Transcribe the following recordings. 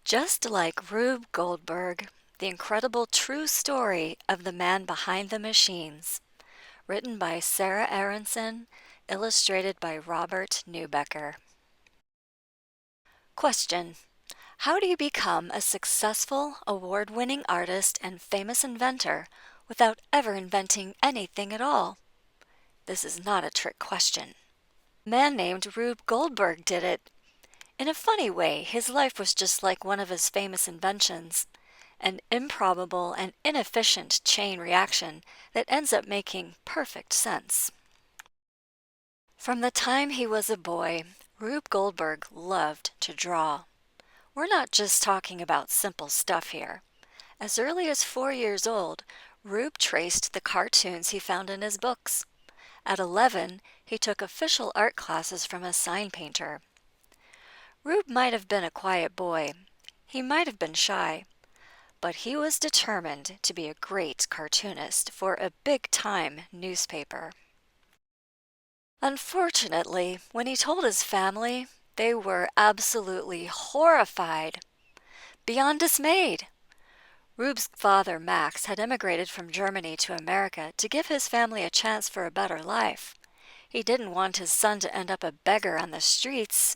Just like Rube Goldberg, the incredible true story of the man behind the machines, written by Sarah Aronson, illustrated by Robert Newbecker. Question: how do you become a successful, award-winning artist and famous inventor without ever inventing anything at all? This is not a trick question. A man named Rube Goldberg did it. In a funny way, his life was just like one of his famous inventions, an improbable and inefficient chain reaction that ends up making perfect sense. From the time he was a boy, Rube Goldberg loved to draw. We're not just talking about simple stuff here. As early as 4 years old, Rube traced the cartoons he found in his books. At 11, he took official art classes from a sign painter. Rube might have been a quiet boy. He might have been shy. But he was determined to be a great cartoonist for a big-time newspaper. Unfortunately, when he told his family, they were absolutely horrified, beyond dismayed. Rube's father, Max, had emigrated from Germany to America to give his family a chance for a better life. He didn't want his son to end up a beggar on the streets.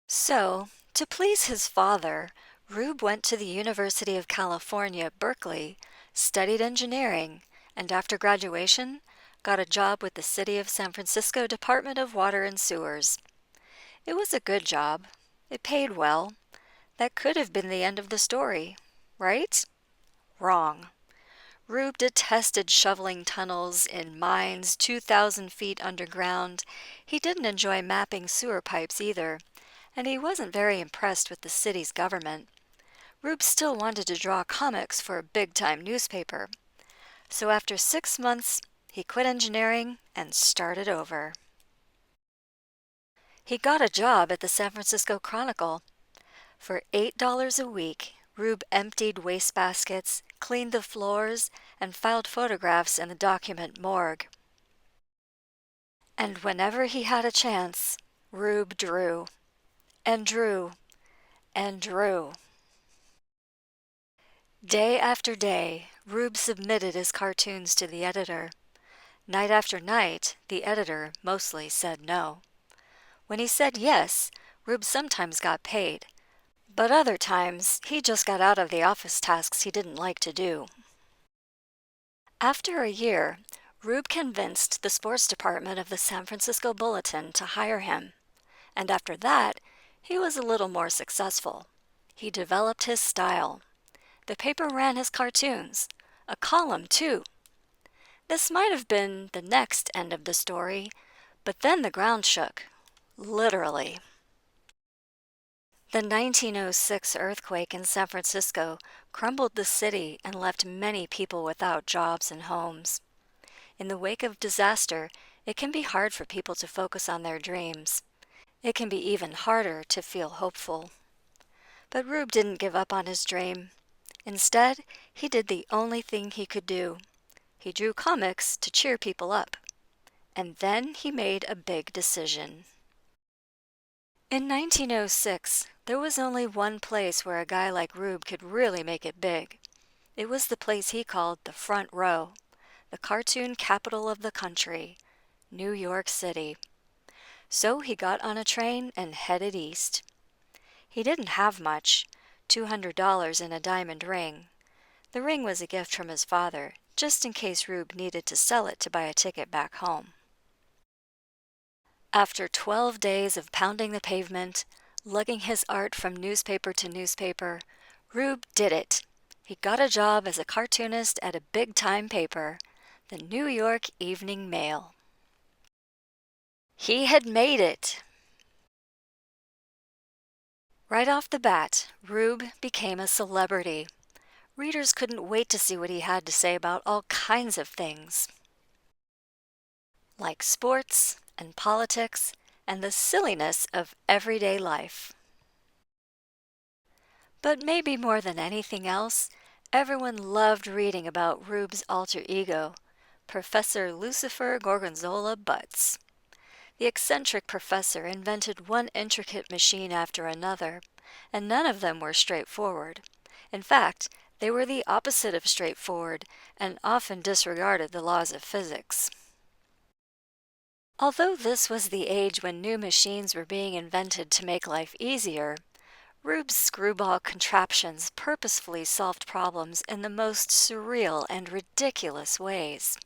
So, to please his father, Rube went to the University of California, Berkeley, studied engineering, and after graduation, got a job with the City of San Francisco Department of Water and Sewers. It was a good job. It paid well. That could have been the end of the story, right? Wrong. Rube detested shoveling tunnels in mines 2,000 feet underground. He didn't enjoy mapping sewer pipes either, and he wasn't very impressed with the city's government. Rube still wanted to draw comics for a big-time newspaper. So after 6 months, he quit engineering and started over. He got a job at the San Francisco Chronicle. For $8 a week, Rube emptied wastebaskets, cleaned the floors, and filed photographs in the document morgue. And whenever he had a chance, Rube drew, and drew, and drew. Day after day, Rube submitted his cartoons to the editor. Night after night, the editor mostly said no. When he said yes, Rube sometimes got paid, but other times he just got out of the office tasks he didn't like to do. After a year, Rube convinced the sports department of the San Francisco Bulletin to hire him, and after that, he was a little more successful. He developed his style. The paper ran his cartoons, a column too. This might have been the next end of the story, but then the ground shook, literally. The 1906 earthquake in San Francisco crumbled the city and left many people without jobs and homes. In the wake of disaster, it can be hard for people to focus on their dreams. It can be even harder to feel hopeful. But Rube didn't give up on his dream. Instead, he did the only thing he could do. He drew comics to cheer people up. And then he made a big decision. In 1906, there was only one place where a guy like Rube could really make it big. It was the place he called the front row, the cartoon capital of the country, New York City. So he got on a train and headed east. He didn't have much, $200 in a diamond ring. The ring was a gift from his father, just in case Rube needed to sell it to buy a ticket back home. After 12 days of pounding the pavement, lugging his art from newspaper to newspaper, Rube did it. He got a job as a cartoonist at a big-time paper, the New York Evening Mail. He had made it. Right off the bat, Rube became a celebrity. Readers couldn't wait to see what he had to say about all kinds of things, like sports and politics and the silliness of everyday life. But maybe more than anything else, everyone loved reading about Rube's alter ego, Professor Lucifer Gorgonzola Butts. The eccentric professor invented one intricate machine after another, and none of them were straightforward. In fact, they were the opposite of straightforward and often disregarded the laws of physics. Although this was the age when new machines were being invented to make life easier, Rube's screwball contraptions purposefully solved problems in the most surreal and ridiculous ways.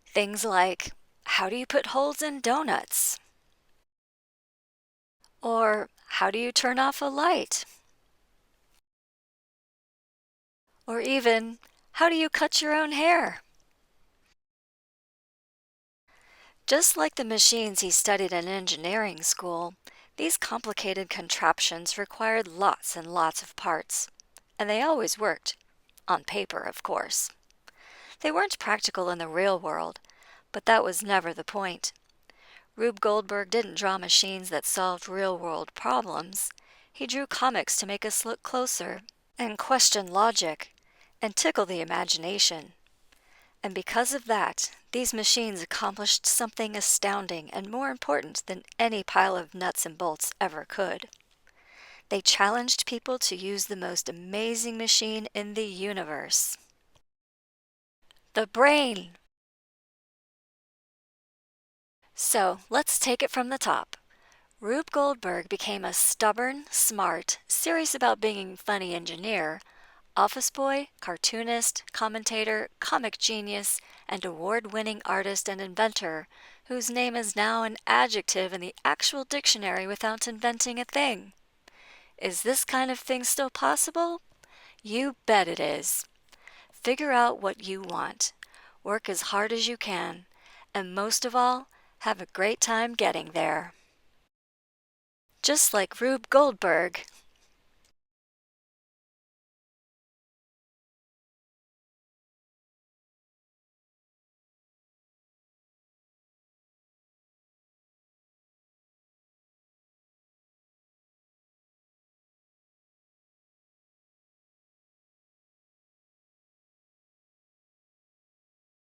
Things like, how do you put holes in donuts? Or, how do you turn off a light? Or even, how do you cut your own hair? Just like the machines he studied in engineering school, these complicated contraptions required lots and lots of parts. And they always worked. On paper, of course. They weren't practical in the real world, but that was never the point. Rube Goldberg didn't draw machines that solved real-world problems. He drew comics to make us look closer, and question logic, and tickle the imagination. And because of that, these machines accomplished something astounding and more important than any pile of nuts and bolts ever could. They challenged people to use the most amazing machine in the universe. The brain! So, let's take it from the top. Rube Goldberg became a stubborn, smart, serious about being funny engineer, office boy, cartoonist, commentator, comic genius, and award-winning artist and inventor, whose name is now an adjective in the actual dictionary without inventing a thing. Is this kind of thing still possible? You bet it is. Figure out what you want, work as hard as you can, and most of all, have a great time getting there. Just like Rube Goldberg.